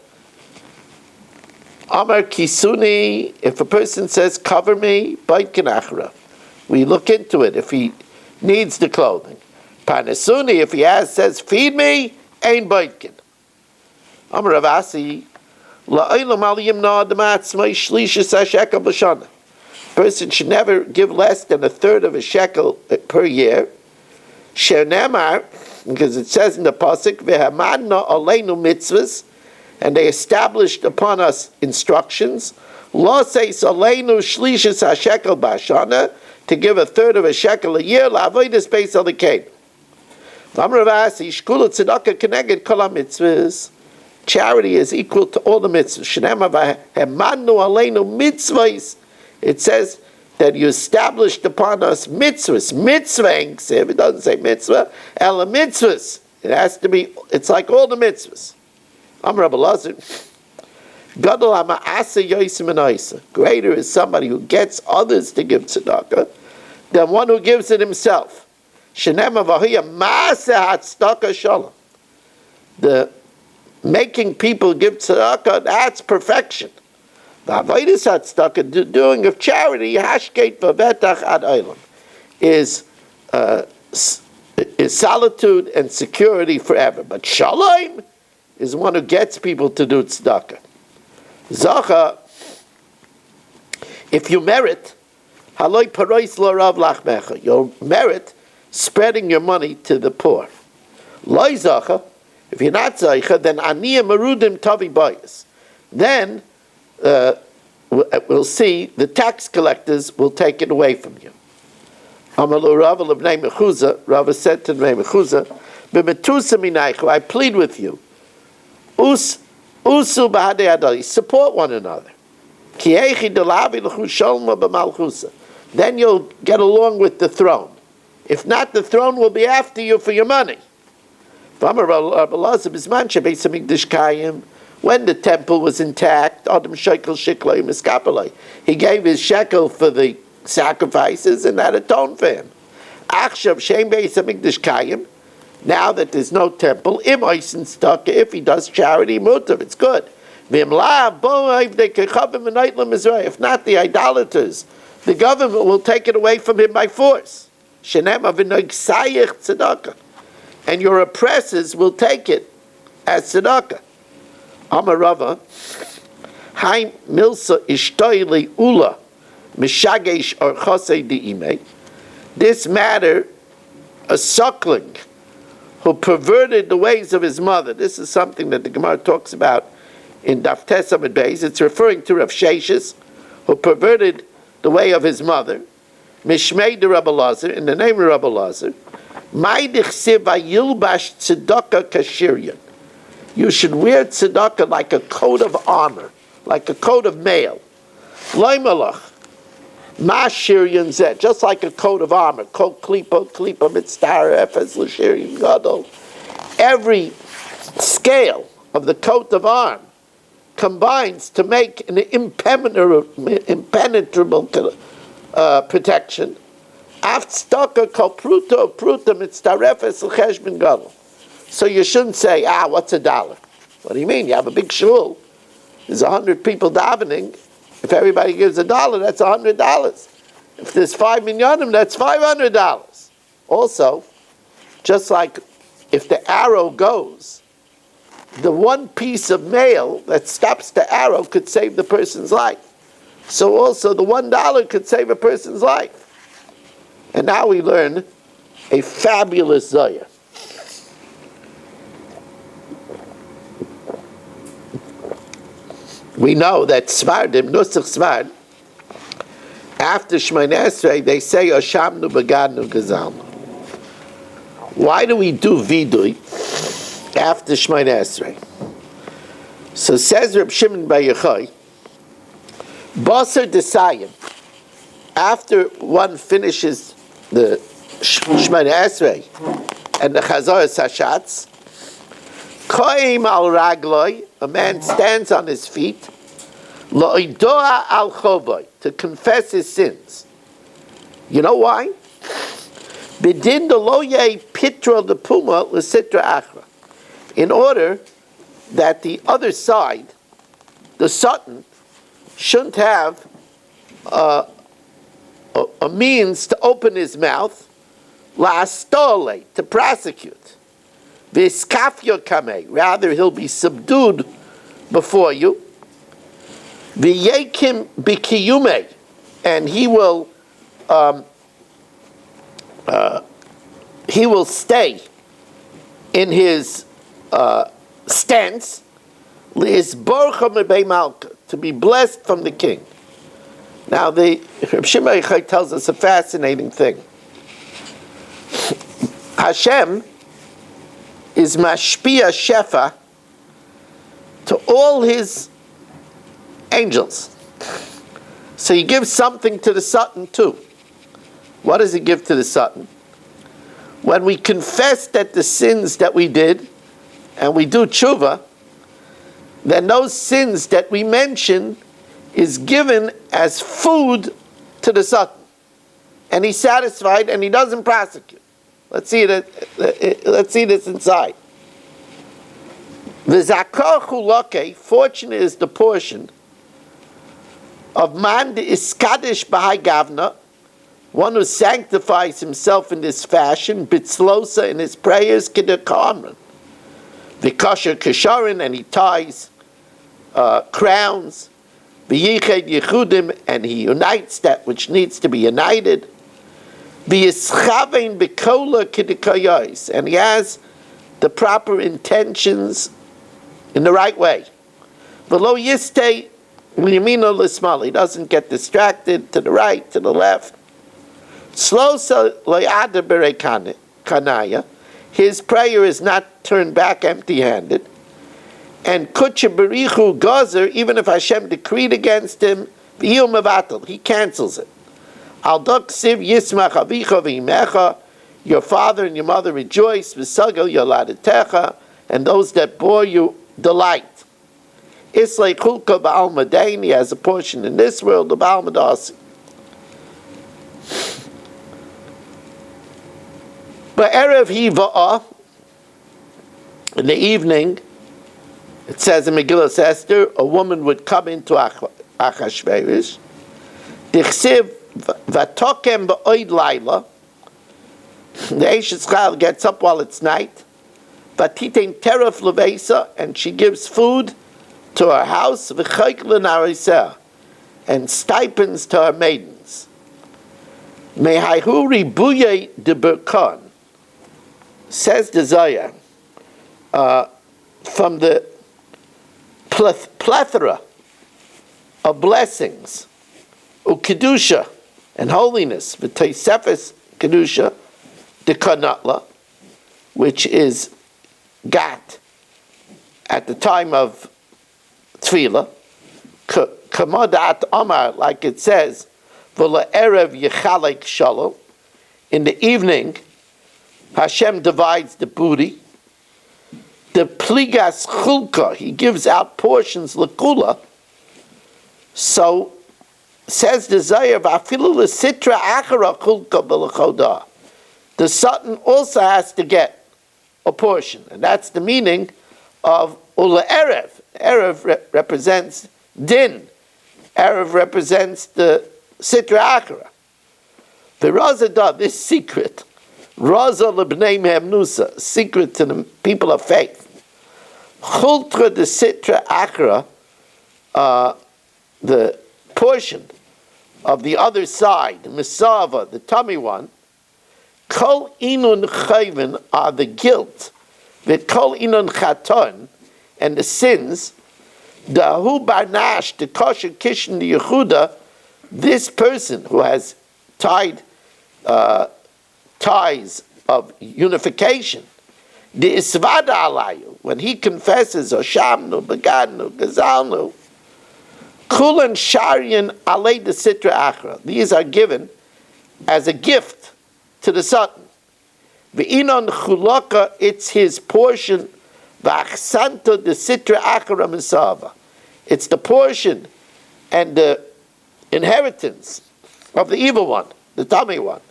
Speaker 1: Amar Kisuni, if a person says, cover me, bait kinachra. We look into it if he needs the clothing. Parnasuni, if he says, feed me, ain't boitkin. Amar Rav Asi, la'olam al yimna d'matzmai shlishis ha-shekel b'shana. Person should never give less than a third of a shekel per year. Shenemar, because it says in the pasuk, v'hamadna aleinu mitzvahs, and they established upon us instructions. Lo seis aleinu shlishis ha-shekel b'shana, to give a third of a shekel a year. La'avodas beis alikein. Amar Rav Asi, shkula tzedakah keneged kol ha-mitzvahs. Charity is equal to all the mitzvahs. Shenemar v'hamadnu aleinu mitzvahs. It says that you established upon us mitzvahs. Mitzvah, if it doesn't say mitzvah, ela mitzvahs. It has to be, it's like all the mitzvahs. Amar Rabbi Lazar, Gadol ha'ma'asa yosim and greater is somebody who gets others to give tzedakah than one who gives it himself. Shenema v'hoya ma'asa ha'tzedakah shalom. The making people give tzedakah, that's perfection. The avodas hatzedakah, the doing of charity, hashkeit v'vetach ad olam, is solitude and security forever. But shalom is one who gets people to do tzedakah. Zacha, if you merit, haloi parois lo rav lachmecha, you'll merit spreading your money to the poor. Loi zacha, if you're not zacha, then aniyah merudim tavi bayis. Then we'll see the tax collectors will take it away from you. Amalu Rava l'bnei Mechuza, Rava said to Bnei Mechuza, b'metusa minaychu, I plead with you, usu b'hadei adali, support one another. Ki eichi delavi l'chu sholma b'malchusa. Then you'll get along with the throne. If not, the throne will be after you for your money. V'amar Rabbi Lazar b'zman shebeis hamikdash kayim, when the temple was intact, Adam shekel shikloi miskapeloi, he gave his shekel for the sacrifices and that atoned for him. Achshav shem beis hamikdash kayim, now that there's no temple, im oisen stuck, if he does charity, mutav, it's good. If not, the idolaters, the government will take it away from him by force. And your oppressors will take it as tzedakah. Amarava, Haim Milsa Ishtoili Ula, Mishagesh or Chosei Diime. This matter, a suckling who perverted the ways of his mother. This is something that the Gemara talks about in Daf Tes Amud Beis. It's referring to Rav Sheshes, who perverted the way of his mother. Mishmei de Rabbi Lazar, in the name of Rabbi Lazar. Ma'idich Siva Yilbash Tzedakah Kashiryan. You should wear tzedakah like a coat of armor, like a coat of mail. Loimalach, mashiryan zeh, just like a coat of armor. Kol klipa mitztar efes l'shiryan gadol. Every scale of the coat of arm combines to make an impenetrable protection. Af tzedakah kol pruta mitztar efes l'cheshbon gadol. So you shouldn't say, what's $1? What do you mean? You have a big shul. There's 100 people davening. If everybody gives $1, that's $100. If there's 5 minyanim, that's $500. Also, just like if the arrow goes, the one piece of mail that stops the arrow could save the person's life. So also the $1 could save a person's life. And now we learn a fabulous zayah. We know that Svardim, Nusach Svard, after Shemoneh Esrei, they say, Oshamnu Begadnu Gazalnu. Why do we do Vidui after Shemoneh Esrei? So says Reb Shimon Bar Yochai, Basar Desayim, after one finishes the Shemoneh Esrei and the Chazor Sashatz, Koim al Ragloi, a man stands on his feet, Lo'idoa al Choboy, to confess his sins. You know why? Bidin de loye pitra de puma l'sitra achra. In order that the other side, the Satan, shouldn't have a means to open his mouth, la'astole, to prosecute. V'iskafyo kamei, rather he'll be subdued before you. V'yekim b'kiyume, and he will stay in his stance, to be blessed from the king. Now, the Reb Shimon Yochai tells us a fascinating thing. Hashem is mashpia shefa to all his angels. So he gives something to the Satan too. What does he give to the Satan? When we confess that the sins that we did, and we do tshuva, then those sins that we mention is given as food to the Satan. And he's satisfied and he doesn't prosecute. Let's see this inside. V'zakar chulake, fortunate is the portion of man de iskadish b'hai gavna, one who sanctifies himself in this fashion, bitzlosa in his prayers, k'dekamran. V'kasher kesharin, and he ties crowns. V'yiched yechudim, and he unites that which needs to be united. V'yischavein b'kola k'dekayos, and he has the proper intentions in the right way. V'lo yistei l'yamino l'smal, he doesn't get distracted to the right, to the left. Slosa lo'yada b'rei kanaya, his prayer is not turned back empty-handed. And kutche berichu gazer, even if Hashem decreed against him, v'yu mevatel, he cancels it. Al dak siv yismach avicha v'imecha, your father and your mother rejoice, v'sagel yoladetecha, and those that bore you delight. Islay chulka ba'al madain, he has a portion in this world of ba'al madasi. But erev hiva'ah, in the evening, it says in Megillah Esther, a woman would come into Achashverosh. Dichsiv vatokem ba'oid laila. The Eishes Chal gets up while it's night. Vatitein teref levesa, and she gives food to her house, v'chayk l'nariseh, and stipends to her maidens. Mehayhu ribuye de berkan, says the Zohar, from the plethora of blessings, ukedusha, and holiness, v'teisefes kedusha, de kanatla, which is gat at the time of tefillah, kamadat amar, like it says, v'la erev yechalek shalom, in the evening, Hashem divides the booty. The pligas chulka, he gives out portions lekula. So says the Zohar, v'afilu l'sitra achara chulka b'lechoda. The Satan also has to get a portion, and that's the meaning of ula erev. Erev represents din. Erev represents the sitra achara. The Razada, this secret, Raza lebnei me'emnusa, secret to the people of faith. Chultra de sitra achra, the portion of the other side, misava, the tummy one, kol inun chayvin are the guilt, that kol inun chaton, and the sins, dahu barnash, the kosher kishin the Yehuda, this person who has tied ties of unification, the isvada alayu, when he confesses, Oshamnu, Begadnu, Gazalnu, Kulan Sharian alei de Sitra Achra, these are given as a gift to the Satan. V'inon Chulaka, it's his portion, V'achsanto de Sitra Achra Misava. It's the portion and the inheritance of the evil one, the tummy one.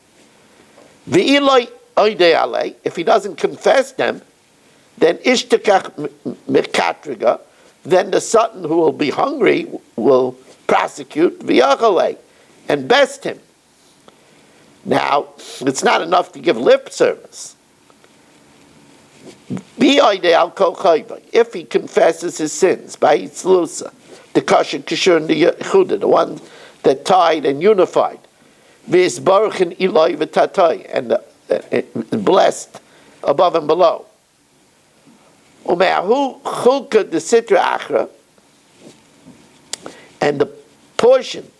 Speaker 1: If he doesn't confess them, then ishtakach mekatriga, then the Satan who will be hungry will prosecute v'yachalei and best him. Now, it's not enough to give lip service. If he confesses his sins by Itzlusa, the Kasher Kishur and the Yehuda, the one that tied and unified, V'isbaruch Eloi v'tatai, and blessed above and below. Ume'ahu chulka de sitra achra, and the portion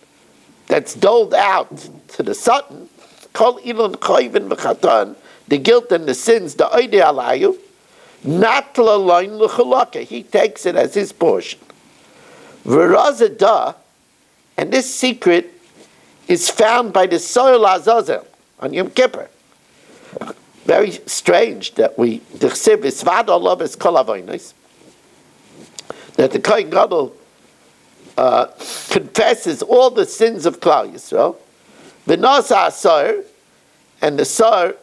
Speaker 1: that's doled out to the Satan, kol ilon chayvin v'chatan, the guilt and the sins, the oide alayu, not l'loin l'chulaka, he takes it as his portion. V'razadah, and this secret is found by the soil Azazel on Yom Kippur. Very strange that that the Kohen Gadol confesses all the sins of Klal Yisrael. V'nasa asar, and the sar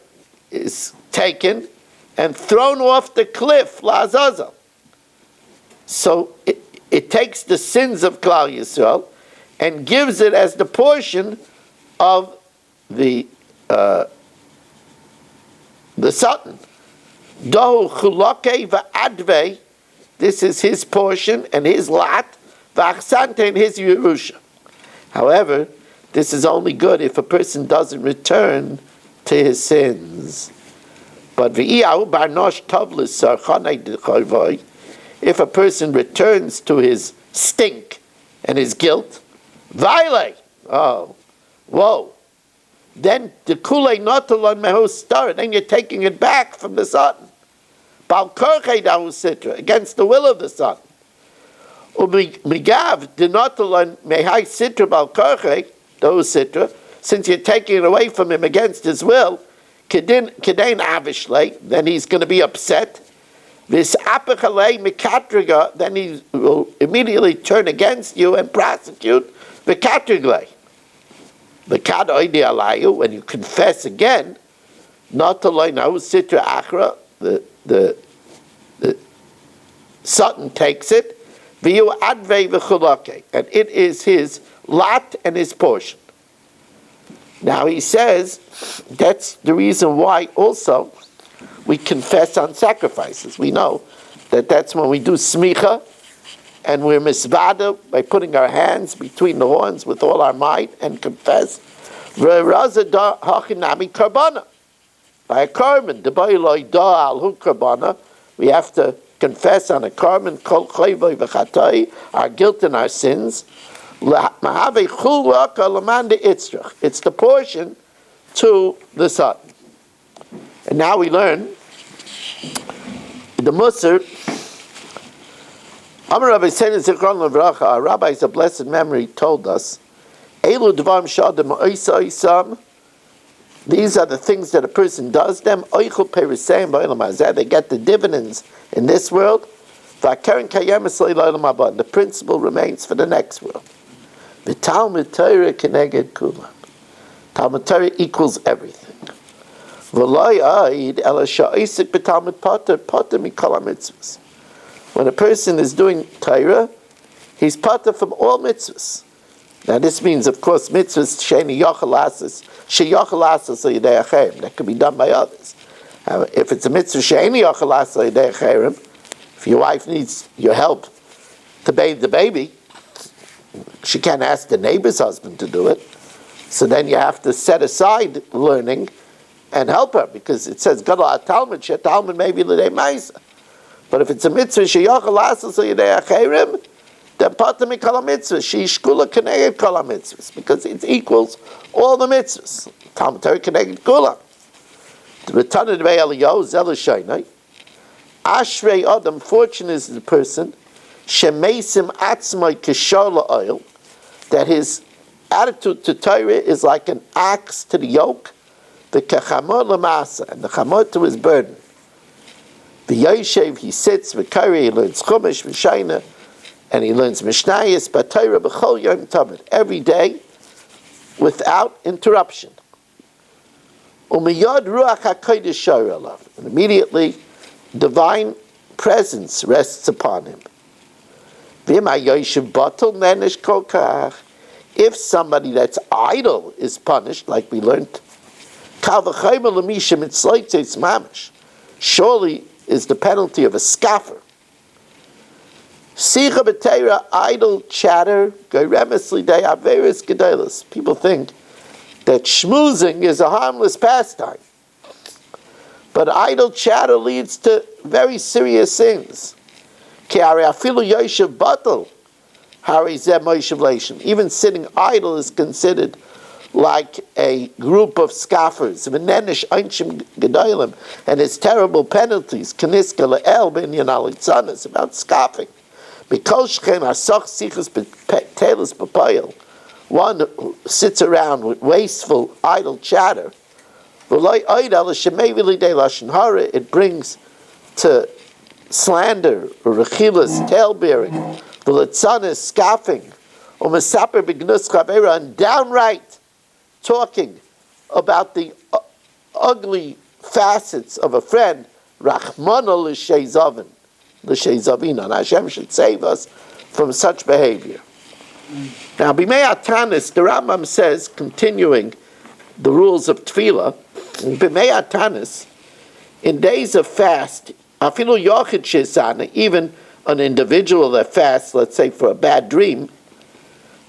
Speaker 1: is taken and thrown off the cliff, La'azazel. So it takes the sins of Klal Yisrael and gives it as the portion of the Satan. Dohu chulake va'adve, this is his portion and his lot, v'achsante and his Yerusha. However, this is only good if a person doesn't return to his sins. But v'iyahu barnosh tavlis sarchanei d'chayvoi, if a person returns to his stink and his guilt, Vile, then the kulei notalon mehu star, then you're taking it back from the Satan. Bal korchei dahu sitra, against the will of the Satan. Migav de notalon mehai sitra bal korchei dahu sitra, since you're taking it away from him against his will, kedain avishle, then he's going to be upset. This apichalei mikatriga, then he will immediately turn against you and prosecute the katriglei. The kad oide alayu, when you confess again, not to learn how sitra achra, the Satan takes it, v'yu advei v'chulake, and it is his lot and his portion. Now he says that's the reason why also we confess on sacrifices. We know that that's when we do smicha, and we're misvada by putting our hands between the horns with all our might and confess. V'razada hachinami karbana, by a karban, debayloi da al hu karbana, we have to confess on a karban kol chayvoi v'chatai, our guilt and our sins. Mahave chulaka lamanda itzrach, it's the portion to the Satan. And now we learn the Musar. Amar Rabbi Sein Zichron Levracha, our rabbis of blessed memory, told us, Elu dvarim shadam oisa isam, these are the things that a person does them, oichel periseim ba'olam hazeh, they get the dividends in this world, v'akeren kayemes le'olam haba, the principle remains for the next world. V'talmud Torah keneged kulam, Talmud Torah equals everything. V'lo ya'id ela sha'isik b'talmud pater mikol hamitzvos. When a person is doing Torah, he's pater from all mitzvahs. Now this means, of course, mitzvahs she'eni yochel asas yidei acherim. That can be done by others. If it's a mitzvah she'eni yochel asas yidei acherim, if your wife needs your help to bathe the baby, she can't ask the neighbor's husband to do it. So then you have to set aside learning and help her, because it says gadol haTalmud she'Talmud maybe l'dei ma'isa. But if it's a mitzvah she'yochel asas yidei acherim, then pater mikol mitzvahs, she shkula keneged kol mitzvahs, because it equals all the mitzvahs. Talmud Torah keneged kula. The Tana Dvei Eliyahu zelu shaynai. Ashrei Adam, fortunate is the person, shemeisim atzmai kishar la'oil, that his attitude to Torah is like an axe to the yoke, the kachamor l'masa, and the chamor to his burden. The Yoshev, he sits, v'kari, he learns chumash, v'shayna, and he learns mishnayos, b'Torah b'chol yom tamid, every day, without interruption. Umiyad ruach hakodesh shar alav, and immediately divine presence rests upon him. V'im haYoshev batel nenish kol kach, if somebody that's idle is punished, like we learned Kal v'chaymer l'misha mitzloitzes mamish. Surely is the penalty of a scoffer. Sicha b'teira, idle chatter, goyremes lidei averis gedolos. People think that schmoozing is a harmless pastime. But idle chatter leads to very serious things. Even sitting idle is considered like a group of scoffers. And its terrible penalties about scoffing. One who sits around with wasteful, idle chatter, it brings to slander, or rechilas, tale-bearing, v'letzanis, scoffing, and downright talking about the ugly facets of a friend. Rachmana l'sheizavin, and Hashem should save us from such behavior. Now, b'mei atanis, the Rambam says, continuing the rules of tefillah, b'mei atanis, in days of fast, afilu yochid shesana, even an individual that fasts, let's say for a bad dream,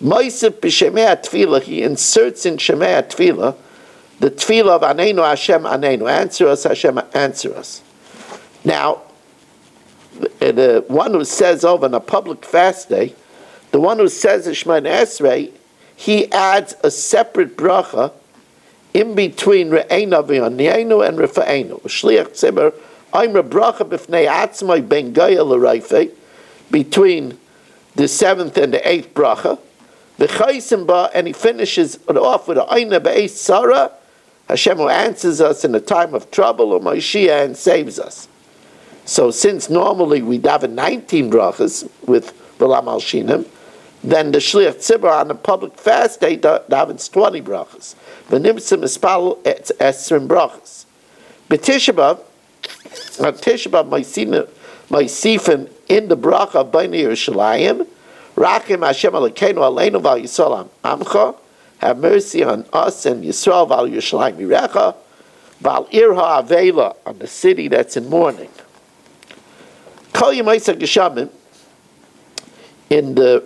Speaker 1: moisef b'shemei tefillah, he inserts in shemei tefillah the tefillah of Aneinu Hashem Aneinu, answer us Hashem, answer us. Now, the one who says over on a public fast day, the one who says Shemona Esrei, he adds a separate bracha in between Re'einu v'Anienu and Refa'enu. Shliach Tzibur, Omer bracha b'fnei atzmai ben Goya l'Raife, between the 7th and the 8th bracha. V'chaysim ba, and he finishes it off with Oina be'ez Sarah, Hashem who answers us in a time of trouble, or Moshiach, and saves us. So since normally we daven 19 brachas with V'lam al Shinim, then the Shliach Tzibur on a public fast day davens 20 brachas. V'nimtzim ispal esrim brachas. B'Tisha B'Av, on Tisha B'Av Ma'isifin in the bracha of Bnei Yerushalayim, Rachim Hashem Elokeinu Aleinu V'al Yisrael Amcha, have mercy on us and Yisrael V'al Yerushalayim Yirecha, V'al Ir HaAvela, on the city that's in mourning. Kol Yemaisa Geshamim, in the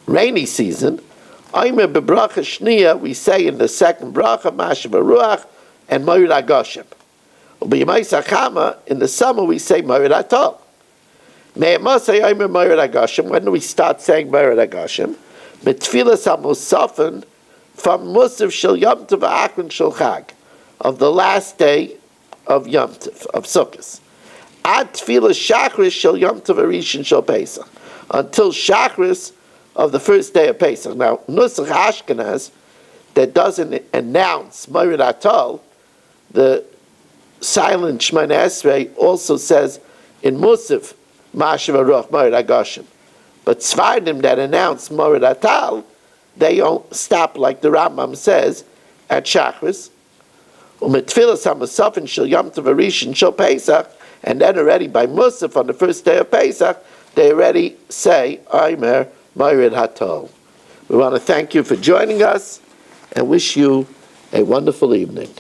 Speaker 1: rainy season, Aimer bebracha shniya, we say in the second bracha, Mashav Ruach and Moed HaGoshem. Ubiyemaisa Chama, in the summer we say Moed HaTol. Me'emasay Aimer Moed HaGoshem, when do we start saying Moed HaGoshem? Betfilas HaMusafin, from Musaf Shel Yom Tov Achron Shel Chag, of the last day of Yom Tov, of Sukkot. Ad Tfilas Shachris Shel Yom Tov Arishin Shel Pesach, until Shachris of the first day of Pesach. Now, Nusach Ashkenaz, that doesn't announce Moed HaTol, the silent Shemona Esrei also says in Musaf, Mashav Aruch Moed HaGoshem. But Tzvardim that announce Moed HaTol, they don't stop, like the Rambam says, at Shachris. U'metfilas HaMusafin Shel Yom Tov Arishin Shel Pesach, and then already by Musaf on the first day of Pesach, they already say, Aimer Moed HaTol. We want to thank you for joining us and wish you a wonderful evening.